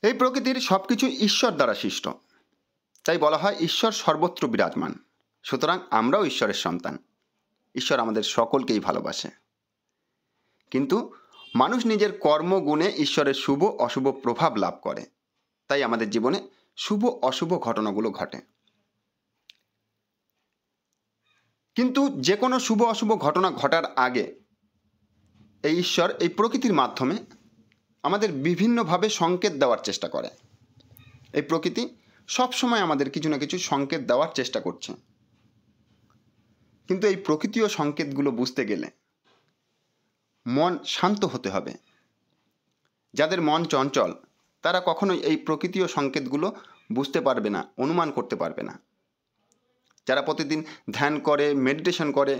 এই প্রকৃতির সব কিছু ঈশ্বর দ্বারা সৃষ্ট, তাই বলা হয় ঈশ্বর সর্বত্র বিরাজমান। সুতরাং আমরাও ঈশ্বরের সন্তান। ঈশ্বর আমাদের সকলকেই ভালোবাসে, কিন্তু মানুষ নিজের কর্মগুণে ঈশ্বরের শুভ অশুভ প্রভাব লাভ করে। তাই আমাদের জীবনে শুভ অশুভ ঘটনাগুলো ঘটে। কিন্তু যে কোনো শুভ অশুভ ঘটনা ঘটার আগে এই ঈশ্বর এই প্রকৃতির মাধ্যমে আমাদের বিভিন্নভাবে সংকেত দেওয়ার চেষ্টা করে। এই প্রকৃতি সবসময় আমাদের কিছু না কিছু সংকেত দেওয়ার চেষ্টা করছে, কিন্তু এই প্রকৃতিও সংকেতগুলো বুঝতে গেলে মন শান্ত হতে হবে। যাদের মন চঞ্চল তারা কখনোই এই প্রকৃতিও সংকেতগুলো বুঝতে পারবে না, অনুমান করতে পারবে না। যারা প্রতিদিন ধ্যান করে, মেডিটেশন করে,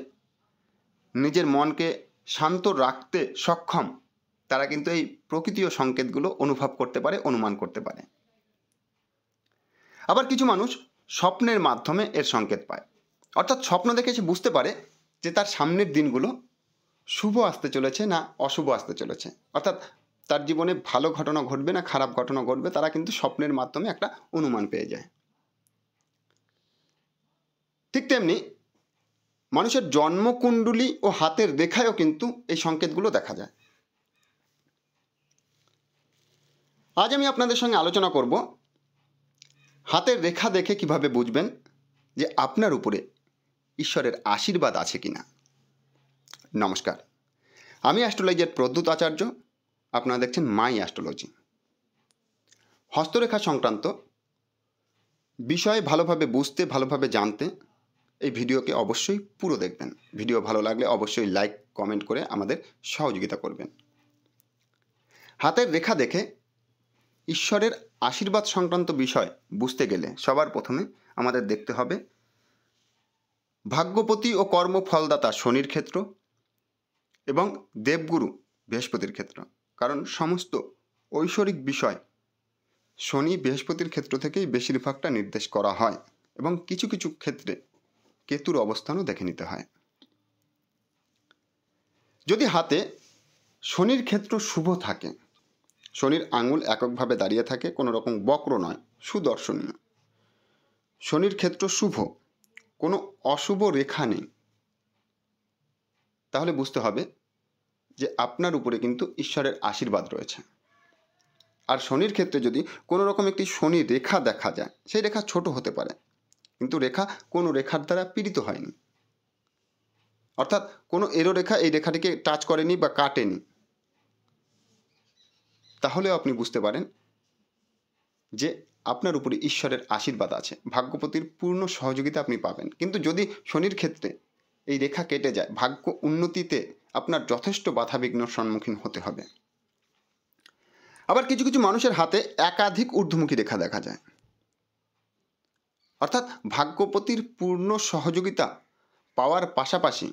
নিজের মনকে শান্ত রাখতে সক্ষম, তারা কিন্তু এই প্রকৃতিও সংকেতগুলো অনুভব করতে পারে, অনুমান করতে পারে। আবার কিছু মানুষ স্বপ্নের মাধ্যমে এর সংকেত পায়, অর্থাৎ স্বপ্ন দেখে সে বুঝতে পারে যে তার সামনের দিনগুলো শুভ আসতে চলেছে না অশুভ আসতে চলেছে, অর্থাৎ তার জীবনে ভালো ঘটনা ঘটবে না খারাপ ঘটনা ঘটবে, তারা কিন্তু স্বপ্নের মাধ্যমে একটা অনুমান পেয়ে যায়। ঠিক তেমনি মানুষের জন্মকুণ্ডলী ও হাতের রেখায়ও কিন্তু এই সংকেতগুলো দেখা যায়। আজ আমি আপনাদের সঙ্গে আলোচনা করব হাতের রেখা দেখে কিভাবে বুঝবেন যে আপনার উপরে ঈশ্বরের আশীর্বাদ আছে কিনা। নমস্কার, আমি অ্যাস্ট্রোলজার প্রদ্যুৎ আচার্য। আপনারা দেখছেন মাই অ্যাস্ট্রোলজি। হস্তরেখা সংক্রান্ত বিষয়ে ভালোভাবে বুঝতে, ভালোভাবে জানতে এই ভিডিওকে অবশ্যই পুরো দেখবেন। ভিডিও ভালো লাগলে অবশ্যই লাইক, কমেন্ট করে আমাদের সহযোগিতা করবেন। হাতের রেখা দেখে ঈশ্বরের আশীর্বাদ সংক্রান্ত বিষয় বুঝতে গেলে সবার প্রথমে আমাদের দেখতে হবে ভাগ্যপতি ও কর্মফলদাতা শনির ক্ষেত্র এবং দেবগুরু বৃহস্পতির ক্ষেত্র। কারণ সমস্ত ঐশ্বরিক বিষয় শনি বৃহস্পতির ক্ষেত্র থেকেই বেশিরভাগটা নির্দেশ করা হয়, এবং কিছু কিছু ক্ষেত্রে কেতুর অবস্থানও দেখে নিতে হয়। যদি হাতে শনির ক্ষেত্র শুভ থাকে, শনির আঙুল এককভাবে দাঁড়িয়ে থাকে, কোনো রকম বক্র নয়, সুদর্শনীয়, শনির ক্ষেত্র শুভ, কোনো অশুভ রেখা নেই, তাহলে বুঝতে হবে যে আপনার উপরে কিন্তু ঈশ্বরের আশীর্বাদ রয়েছে। আর শনির ক্ষেত্রে যদি কোনো রকম একটি শনি রেখা দেখা যায়, সেই রেখা ছোট হতে পারে, কিন্তু রেখা কোনো রেখার দ্বারা পীড়িত হয়নি, অর্থাৎ কোনো এরো রেখা এই রেখাটিকে টাচ করেনি বা কাটেনি, তাহলেও আপনি বুঝতে পারেন যে আপনার উপরে ঈশ্বরের আশীর্বাদ আছে, ভাগ্যপতির পূর্ণ সহযোগিতা আপনি পাবেন। কিন্তু যদি শনির ক্ষেত্রে এই রেখা কেটে যায়, ভাগ্য উন্নতিতে আপনার যথেষ্ট বাধাবিঘ্নর সম্মুখীন হতে হবে। আবার কিছু কিছু মানুষের হাতে একাধিক ঊর্ধ্বমুখী রেখা দেখা যায়, অর্থাৎ ভাগ্যপতির পূর্ণ সহযোগিতা পাওয়ার পাশাপাশি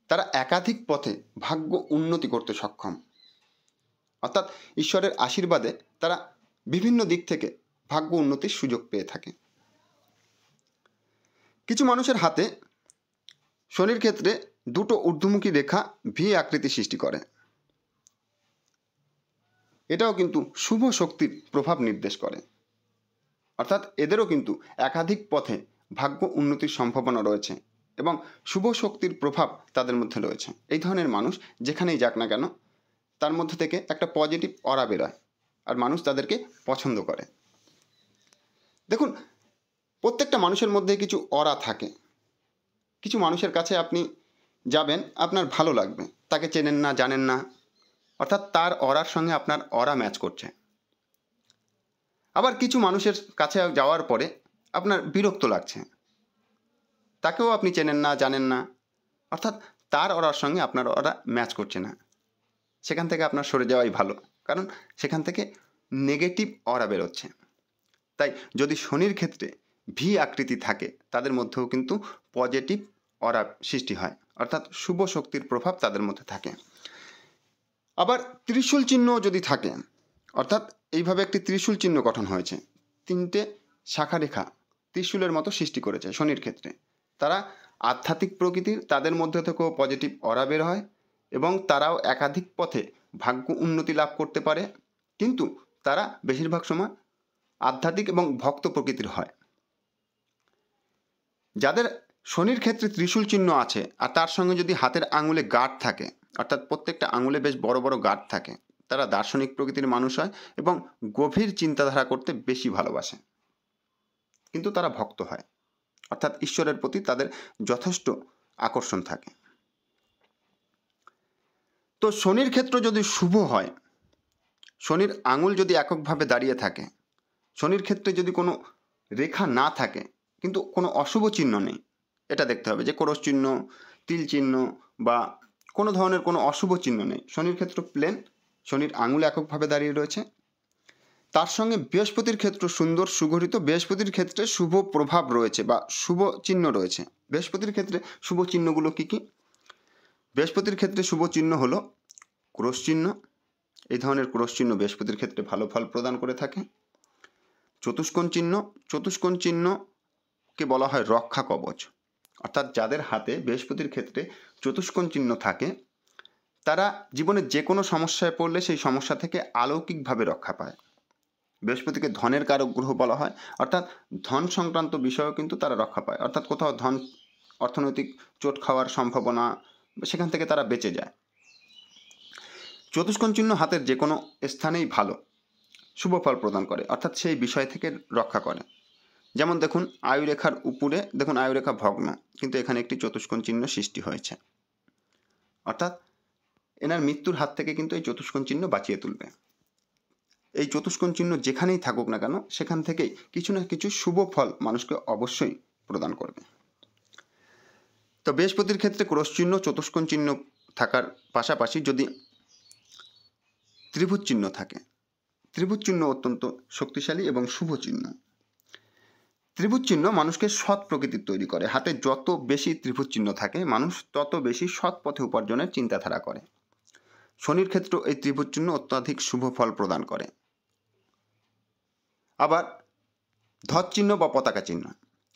তারা একাধিক পথে ভাগ্য উন্নতি করতে সক্ষম, অর্থাৎ ঈশ্বরের আশীর্বাদে তারা বিভিন্ন দিক থেকে ভাগ্য উন্নতির সুযোগ পেয়ে থাকে। কিছু মানুষের হাতে শনির ক্ষেত্রে দুটো ঊর্ধ্বমুখী রেখা ভি আকৃতি সৃষ্টি করে, এটাও কিন্তু শুভ শক্তির প্রভাব নির্দেশ করে, অর্থাৎ এদেরও কিন্তু একাধিক পথে ভাগ্য উন্নতির সম্ভাবনা রয়েছে এবং শুভ শক্তির প্রভাব তাদের মধ্যে রয়েছে। এই ধরনের মানুষ যেখানেই যাক না কেন তার মধ্যে থেকে একটা পজিটিভ অরা বেরোয়, আর মানুষ তাদেরকে পছন্দ করে। দেখুন, প্রত্যেকটা মানুষের মধ্যে কিছু অরা থাকে। কিছু মানুষের কাছে আপনি যাবেন, আপনার ভালো লাগবে, তাকে চেনেন না, জানেন না, অর্থাৎ তার অরার সঙ্গে আপনার অরা ম্যাচ করছে। আবার কিছু মানুষের কাছে যাওয়ার পরে আপনার বিরক্ত লাগছে, তাকেও আপনি চেনেন না, জানেন না, অর্থাৎ তার অরার সঙ্গে আপনার অরা ম্যাচ করছে না। সেখান থেকে আপনার সরে যাওয়াই ভালো, কারণ সেখান থেকে নেগেটিভ অরা বেরোচ্ছে। তাই যদি শনির ক্ষেত্রে ভি আকৃতি থাকে, তাদের মধ্যেও কিন্তু পজিটিভ অরা সৃষ্টি হয়, অর্থাৎ শুভ শক্তির প্রভাব তাদের মধ্যে থাকে। আবার ত্রিশূল চিহ্ন যদি থাকে, অর্থাৎ এইভাবে একটি ত্রিশূল চিহ্ন গঠন হয়েছে, তিনটে শাখা রেখা ত্রিশূলের মতো সৃষ্টি করেছে শনির ক্ষেত্রে, তারা আধ্যাত্মিক প্রকৃতির, তাদের মধ্যে থেকেও পজিটিভ অরা বের হয় এবং তারাও একাধিক পথে ভাগ্য উন্নতি লাভ করতে পারে। কিন্তু তারা বেশিরভাগ সময় আধ্যাত্মিক এবং ভক্ত প্রকৃতির হয়। যাদের শনির ক্ষেত্রে ত্রিশূল চিহ্ন আছে আর তার সঙ্গে যদি হাতের আঙুলে গাঁট থাকে, অর্থাৎ প্রত্যেকটা আঙুলে বেশ বড় বড় গাঁট থাকে, তারা দার্শনিক প্রকৃতির মানুষ হয় এবং গভীর চিন্তাধারা করতে বেশি ভালোবাসে, কিন্তু তারা ভক্ত হয়, অর্থাৎ ঈশ্বরের প্রতি তাদের যথেষ্ট আকর্ষণ থাকে। তো শনির ক্ষেত্র যদি শুভ হয়, শনির আঙুল যদি এককভাবে দাঁড়িয়ে থাকে, শনির ক্ষেত্রে যদি কোনো রেখা না থাকে কিন্তু কোনো অশুভ চিহ্ন নেই, এটা দেখতে হবে যে ক্রস চিহ্ন, তিল চিহ্ন বা কোনো ধরনের কোনো অশুভ চিহ্ন নেই, শনির ক্ষেত্র প্লেন, শনির আঙুল এককভাবে দাঁড়িয়ে রয়েছে, তার সঙ্গে বৃহস্পতির ক্ষেত্র সুন্দর সুগঠিত, বৃহস্পতির ক্ষেত্রে শুভ প্রভাব রয়েছে বা শুভ চিহ্ন রয়েছে। বৃহস্পতির ক্ষেত্রে শুভ চিহ্নগুলো কী কী? বৃহস্পতির ক্ষেত্রে শুভ চিহ্ন হলো ক্রস চিহ্ন, এই ধরনের ক্রস চিহ্ন বৃহস্পতির ক্ষেত্রে ভালো ফল প্রদান করে থাকে। চতুষ্কোণ চিহ্ন, চতুষ্কোণ চিহ্নকে বলা হয় রক্ষা কবচ, অর্থাৎ যাদের হাতে বৃহস্পতির ক্ষেত্রে চতুষ্কোণ চিহ্ন থাকে তারা জীবনে যে কোনো সমস্যায় পড়লে সেই সমস্যা থেকে অলৌকিকভাবে রক্ষা পায়। বৃহস্পতিকে ধনের কারক গ্রহ বলা হয়, অর্থাৎ ধন সংক্রান্ত বিষয়েও কিন্তু তারা রক্ষা পায়, অর্থাৎ কোথাও ধন অর্থনৈতিক চোট খাওয়ার সম্ভাবনা, সেখান থেকে তারা বেঁচে যায়। চতুষ্কোণ চিহ্ন হাতের যে কোনো স্থানেই ভালো শুভ ফল প্রদান করে, অর্থাৎ সেই বিষয় থেকে রক্ষা করে। যেমন দেখুন আয়ুরেখার উপরে দেখুন আয়ুরেখা ভগ্ন, কিন্তু এখানে একটি চতুষ্কোণ চিহ্ন সৃষ্টি হয়েছে, অর্থাৎ এনার মৃত্যুর হাত থেকে কিন্তু এই চতুষ্কোণ চিহ্ন বাঁচিয়ে তুলবে। এই চতুষ্কোণ চিহ্ন যেখানেই থাকুক না কেন সেখান থেকেই কিছু না কিছু শুভ ফল মানুষকে অবশ্যই প্রদান করবে। তো বৃহস্পতির ক্ষেত্রে ক্রস চিহ্ন, চতুষ্কোণ চিহ্ন থাকার পাশাপাশি যদি ত্রিভুজ চিহ্ন থাকে, ত্রিভুজ চিহ্ন অত্যন্ত শক্তিশালী এবং শুভ চিহ্ন। ত্রিভুজ চিহ্ন মানুষকে সৎ প্রকৃতির তৈরি করে, হাতে যত বেশি ত্রিভুজ চিহ্ন থাকে মানুষ তত বেশি সৎ পথে উপার্জনের চিন্তাধারা করে। শনির ক্ষেত্রে এই ত্রিভুজ চিহ্ন অত্যাধিক শুভ ফল প্রদান করে। আবার ধ্বজ চিহ্ন বা পতাকা চিহ্ন,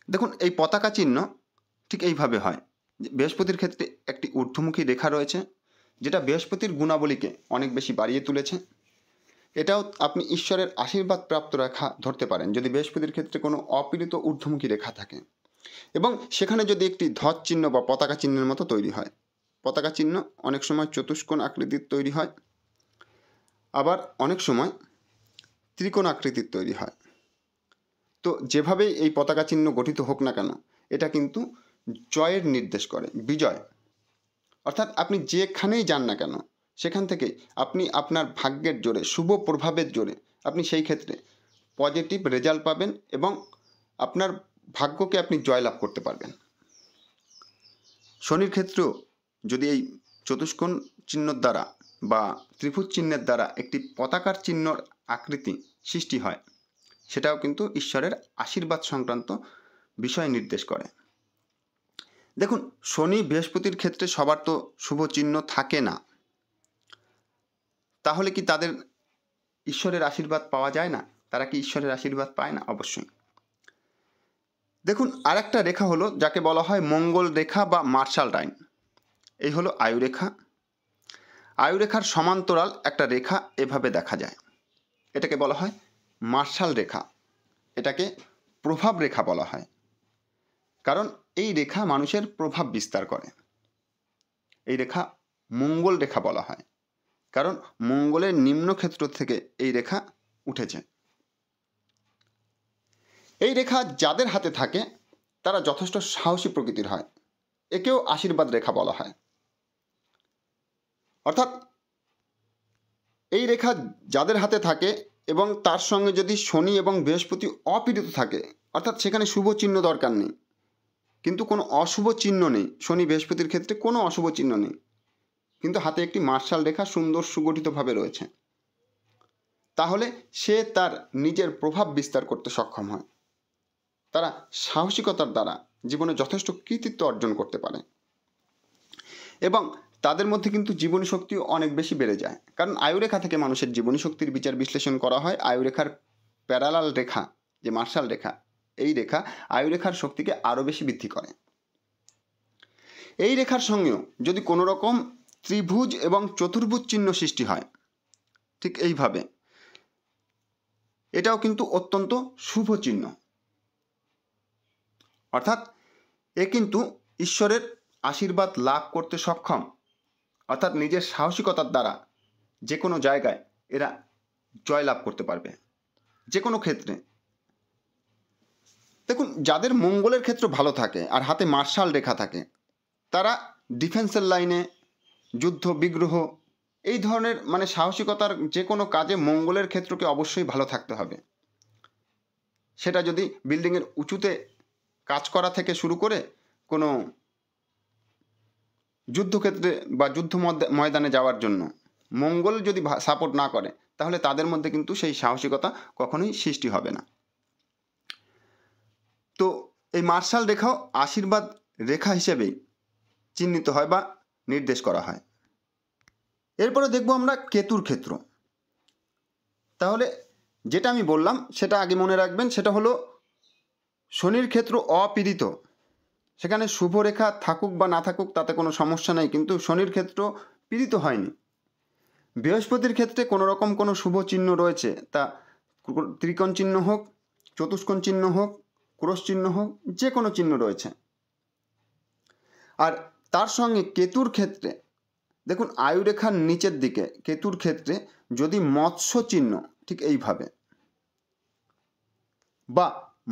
দেখুন এই পতাকা চিহ্ন ঠিক এইভাবে হয়, বৃহস্পতির ক্ষেত্রে একটি ঊর্ধ্বমুখী রেখা রয়েছে যেটা বৃহস্পতির গুণাবলীকে অনেক বেশি বাড়িয়ে তুলেছে। এটাও আপনি ঈশ্বরের আশীর্বাদ প্রাপ্ত রেখা ধরতে পারেন যদি বৃহস্পতির ক্ষেত্রে কোনো অপীড়িত ঊর্ধ্বমুখী রেখা থাকে, এবং সেখানে যদি একটি ধ্বজ চিহ্ন বা পতাকা চিহ্নের মতো তৈরি হয়। পতাকা চিহ্ন অনেক সময় চতুষ্কোণ আকৃতির তৈরি হয়, আবার অনেক সময় ত্রিকোণ আকৃতির তৈরি হয়। তো যেভাবেই এই পতাকা চিহ্ন গঠিত হোক না কেন এটা কিন্তু জয়ের নির্দেশ করে, বিজয়, অর্থাৎ আপনি যেখানেই যান না কেন সেখান থেকে আপনি আপনার ভাগ্যের জোরে, শুভ প্রভাবের জোরে আপনি সেই ক্ষেত্রে পজিটিভ রেজাল্ট পাবেন এবং আপনার ভাগ্যকে আপনি জয়লাভ করতে পারবেন। শনির ক্ষেত্রেও যদি এই চতুষ্কোণ চিহ্নর দ্বারা বা ত্রিভুজ চিহ্নের দ্বারা একটি পতাকার চিহ্নর আকৃতি সৃষ্টি হয়, সেটাও কিন্তু ঈশ্বরের আশীর্বাদ সংক্রান্ত বিষয় নির্দেশ করে। দেখুন শনি বৃহস্পতির ক্ষেত্রে সবার তো শুভ চিহ্ন থাকে না, তাহলে কি তাদের ঈশ্বরের আশীর্বাদ পাওয়া যায় না? তারা কি ঈশ্বরের আশীর্বাদ পায় না? অবশ্যই। দেখুন আরেকটা রেখা হলো যাকে বলা হয় মঙ্গল রেখা বা মার্শাল লাইন, এই হলো আয়ুরেখা। আয়ুরেখার সমান্তরাল একটা রেখা এভাবে দেখা যায়, এটাকে বলা হয় মার্শাল রেখা, এটাকে প্রভাব রেখা বলা হয়, কারণ এই রেখা মানুষের প্রভাব বিস্তার করে। এই রেখা মঙ্গল রেখা বলা হয় কারণ মঙ্গলের নিম্নক্ষেত্র থেকে এই রেখা উঠেছে। এই রেখা যাদের হাতে থাকে তারা যথেষ্ট সাহসী প্রকৃতির হয়, একেও আশীর্বাদ রেখা বলা হয়। অর্থাৎ এই রেখা যাদের হাতে থাকে এবং তার সঙ্গে যদি শনি এবং বৃহস্পতি অপীড়িত থাকে, অর্থাৎ সেখানে শুভ চিহ্ন দরকার নেই কিন্তু কোনো অশুভ চিহ্ন নেই, শনি বৃহস্পতির ক্ষেত্রে কোনো অশুভ চিহ্ন নেই কিন্তু হাতে একটি মার্শাল রেখা সুন্দর সুগঠিতভাবে রয়েছে, তাহলে সে তার নিজের প্রভাব বিস্তার করতে সক্ষম হয়। তারা সাহসিকতার দ্বারা জীবনে যথেষ্ট কৃতিত্ব অর্জন করতে পারে এবং তাদের মধ্যে কিন্তু জীবনী শক্তিও অনেক বেশি বেড়ে যায়, কারণ আয়ুরেখা থেকে মানুষের জীবনী শক্তির বিচার বিশ্লেষণ করা হয়। আয়ুরেখার প্যারালাল রেখা যে মার্শাল রেখা, এই রেখা আয়ুরেখার শক্তিকে আরও বেশি বৃদ্ধি করে। এই রেখার সঙ্গেও যদি কোনো রকম ত্রিভুজ এবং চতুর্ভুজ চিহ্ন সৃষ্টি হয়, ঠিক এইভাবে এটাও কিন্তু অত্যন্ত শুভ চিহ্ন। অর্থাৎ এ কিন্তু ঈশ্বরের আশীর্বাদ লাভ করতে সক্ষম, অর্থাৎ নিজের সাহসিকতার দ্বারা যে কোনো জায়গায় এরা জয়লাভ করতে পারবে, যে কোনো ক্ষেত্রে। দেখুন, যাদের মঙ্গলের ক্ষেত্র ভালো থাকে আর হাতে মার্শাল রেখা থাকে, তারা ডিফেন্সের লাইনে, যুদ্ধ বিগ্রহ, এই ধরনের মানে সাহসিকতার যে কোনো কাজে মঙ্গলের ক্ষেত্রকে অবশ্যই ভালো থাকতে হবে। সেটা যদি বিল্ডিংয়ের উঁচুতে কাজ করা থেকে শুরু করে কোনো যুদ্ধক্ষেত্রে বা যুদ্ধ ময়দানে যাওয়ার জন্য মঙ্গল যদি সাপোর্ট না করে, তাহলে তাদের মধ্যে কিন্তু সেই সাহসিকতা কখনোই সৃষ্টি হবে না। তো এই মার্শাল রেখাও আশীর্বাদ রেখা হিসেবেই চিহ্নিত হয় বা নির্দেশ করা হয়। এরপরে দেখব আমরা কেতুর ক্ষেত্র। তাহলে যেটা আমি বললাম সেটা আগে মনে রাখবেন, সেটা হলো শনির ক্ষেত্র অপীড়িত, সেখানে শুভ রেখা থাকুক বা না থাকুক তাতে কোনো সমস্যা নেই, কিন্তু শনির ক্ষেত্র পীড়িত হয়নি। বৃহস্পতির ক্ষেত্রে কোনো রকম কোনো শুভ চিহ্ন রয়েছে, তা ত্রিকোণ চিহ্ন হোক, চতুষ্কোণ চিহ্ন হোক, ক্রস চিহ্ন হোক, যে কোনো চিহ্ন রয়েছে। আর তার সঙ্গে কেতুর ক্ষেত্রে দেখুন, আয়ুরেখার নিচের দিকে কেতুর ক্ষেত্রে যদি মৎস্য চিহ্ন ঠিক এইভাবে বা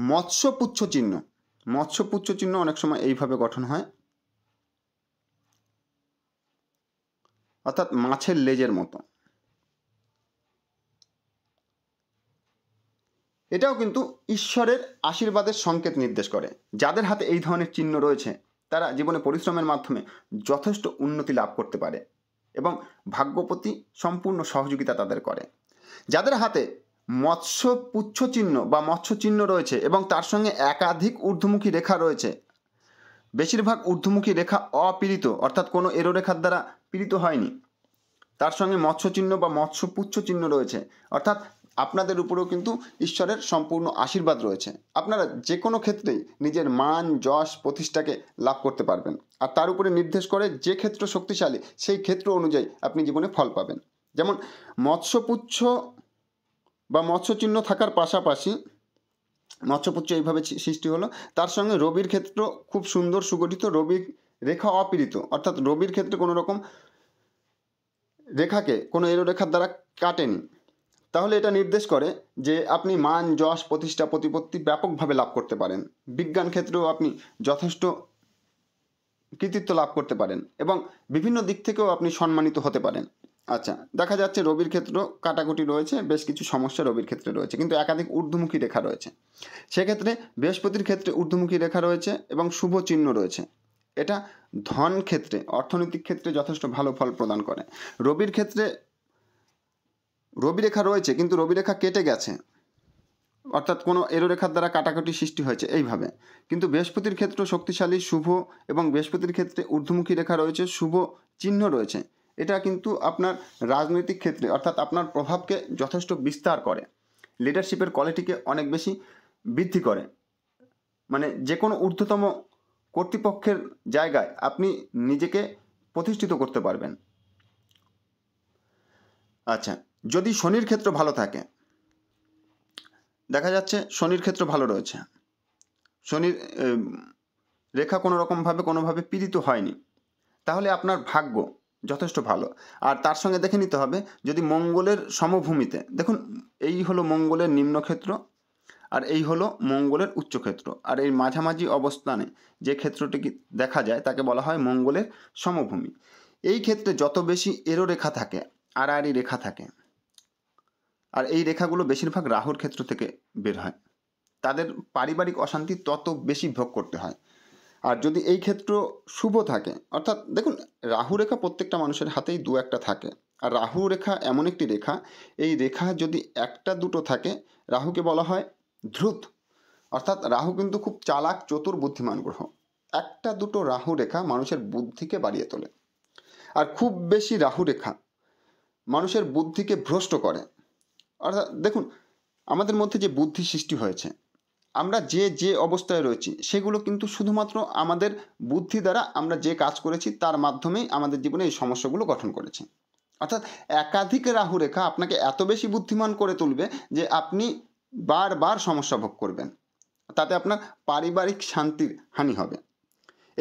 মৎস্যপুচ্ছ চিহ্ন, মৎস্যপুচ্ছ চিহ্ন অনেক সময় এইভাবে গঠন হয়, অর্থাৎ মাছের লেজের মতো, এটাও কিন্তু ঈশ্বরের আশীর্বাদের সংকেত নির্দেশ করে। যাদের হাতে এই ধরনের চিহ্ন রয়েছে তারা জীবনে পরিশ্রমের মাধ্যমে যথেষ্ট উন্নতি লাভ করতে পারে এবং ভাগ্যপতি সম্পূর্ণ সহযোগিতা তাদের করে। যাদের হাতে মৎস্যপুচ্ছ চিহ্ন বা মৎস্য চিহ্ন রয়েছে এবং তার সঙ্গে একাধিক ঊর্ধ্বমুখী রেখা রয়েছে, বেশিরভাগ ঊর্ধ্বমুখী রেখা অপীড়িত, অর্থাৎ কোনো এরো রেখার দ্বারা পীড়িত হয়নি, তার সঙ্গে মৎস্য চিহ্ন বা মৎস্যপুচ্ছ চিহ্ন রয়েছে, অর্থাৎ আপনাদের উপরেও কিন্তু ঈশ্বরের সম্পূর্ণ আশীর্বাদ রয়েছে। আপনারা যে কোনো ক্ষেত্রেই নিজের মান যশ প্রতিষ্ঠাকে লাভ করতে পারবেন, আর তার উপরে নির্দেশ করে যে ক্ষেত্র শক্তিশালী সেই ক্ষেত্র অনুযায়ী আপনি জীবনে ফল পাবেন। যেমন মৎস্যপুচ্ছ বা মৎস্য চিহ্ন থাকার পাশাপাশি মৎস্যপুচ্ছ এইভাবে সৃষ্টি হলো, তার সঙ্গে রবির ক্ষেত্র খুব সুন্দর সুগঠিত, রবির রেখা অপীড়িত, অর্থাৎ রবির ক্ষেত্রে কোনো রকম রেখাকে কোনো এরো রেখার দ্বারা কাটেনি, তাহলে এটা নির্দেশ করে যে আপনি মান যশ প্রতিষ্ঠা প্রতিপত্তি ব্যাপকভাবে লাভ করতে পারেন। বিজ্ঞান ক্ষেত্রেও আপনি যথেষ্ট কৃতিত্ব লাভ করতে পারেন এবং বিভিন্ন দিক থেকেও আপনি সম্মানিত হতে পারেন। আচ্ছা, দেখা যাচ্ছে রবির ক্ষেত্র কাটাকুটি রয়েছে, বেশ কিছু সমস্যা রবির ক্ষেত্রে রয়েছে, কিন্তু একাধিক ঊর্ধ্বমুখী রেখা রয়েছে। সেক্ষেত্রে বৃহস্পতির ক্ষেত্রে ঊর্ধ্বমুখী রেখা রয়েছে এবং শুভ চিহ্ন রয়েছে, এটা ধন ক্ষেত্রে, অর্থনৈতিক ক্ষেত্রে যথেষ্ট ভালো ফল প্রদান করে। রবির ক্ষেত্রে রবি রেখা রয়েছে কিন্তু রবি রেখা কেটে গেছে, অর্থাৎ কোনো এরো রেখার দ্বারা কাটাকাটি সৃষ্টি হয়েছে এইভাবে। কিন্তু বৃহস্পতির ক্ষেত্র শক্তিশালী, শুভ, এবং বৃহস্পতির ক্ষেত্রে ঊর্ধ্বমুখী রেখা রয়েছে, শুভ চিহ্ন রয়েছে, এটা কিন্তু আপনার রাজনৈতিক ক্ষেত্রে অর্থাৎ আপনার প্রভাবকে যথেষ্ট বিস্তার করে, লিডারশিপের কোয়ালিটিকে অনেক বেশি বৃদ্ধি করে, মানে যে কোনো ঊর্ধ্বতম কর্তৃপক্ষের জায়গায় আপনি নিজেকে প্রতিষ্ঠিত করতে পারবেন। আচ্ছা, যদি শনির ক্ষেত্র ভালো থাকে, দেখা যাচ্ছে শনির ক্ষেত্র ভালো রয়েছে, শনির রেখা কোনো রকমভাবে কোনোভাবে পীড়িত হয়নি, তাহলে আপনার ভাগ্য যথেষ্ট ভালো। আর তার সঙ্গে দেখে নিতে হবে যদি মঙ্গলের সমভূমিতে, দেখুন এই হলো মঙ্গলের নিম্নক্ষেত্র আর এই হলো মঙ্গলের উচ্চক্ষেত্র, আর এই মাঝামাঝি অবস্থানে যে ক্ষেত্রটি দেখা যায় তাকে বলা হয় মঙ্গলের সমভূমি। এই ক্ষেত্রে যত বেশি এরো রেখা থাকে, আড়াআড়ি রেখা থাকে, আর এই রেখাগুলো বেশিরভাগ রাহুর ক্ষেত্র থেকে বের হয়, তাদের পারিবারিক অশান্তি তত বেশি ভোগ করতে হয়। আর যদি এই ক্ষেত্র শুভ থাকে, অর্থাৎ দেখুন রাহু রেখা প্রত্যেকটা মানুষের হাতেই দু একটা থাকে, আর রাহু রেখা এমন একটি রেখা, এই রেখা যদি একটা দুটো থাকে রাহুকে বলা হয় ধ্রুত, অর্থাৎ রাহু কিন্তু খুব চালাক চতুর বুদ্ধিমান গ্রহ। একটা দুটো রাহু রেখা মানুষের বুদ্ধিকে বাড়িয়ে তোলে, আর খুব বেশি রাহু রেখা মানুষের বুদ্ধিকে ভ্রষ্ট করে। অর্থাৎ দেখুন আমাদের মধ্যে যে বুদ্ধি সৃষ্টি হয়েছে, আমরা যে যে অবস্থায় রয়েছি সেগুলো কিন্তু শুধুমাত্র আমাদের বুদ্ধি দ্বারা আমরা যে কাজ করেছি তার মাধ্যমেই আমাদের জীবনে এই সমস্যাগুলো গঠন করেছে। অর্থাৎ একাধিক রাহু রেখা আপনাকে এত বেশি বুদ্ধিমান করে তুলবে যে আপনি বারবার সমস্যা ভোগ করবেন, তাতে আপনার পারিবারিক শান্তির হানি হবে।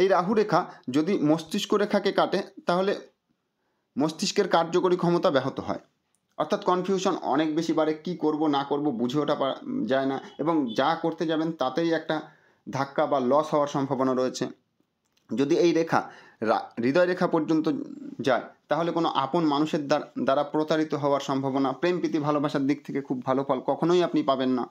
এই রাহু রেখা যদি মস্তিষ্ক রেখাকে কাটে তাহলে মস্তিষ্কের কার্যকরী ক্ষমতা ব্যাহত হয়, অর্থাৎ কনফিউশন অনেক বেশি বাড়ে, কী করব না করব বুঝে ওঠা যায় না, এবং যা করতে যাবেন তাতেই একটা ধাক্কা বা লস হওয়ার সম্ভাবনা রয়েছে। যদি এই রেখা হৃদয় রেখা পর্যন্ত যায় তাহলে কোনো আপন মানুষের দ্বারা প্রতারিত হওয়ার সম্ভাবনা, প্রেম প্রীতি ভালোবাসার দিক থেকে খুব ভালো ফল কখনোই আপনি পাবেন না।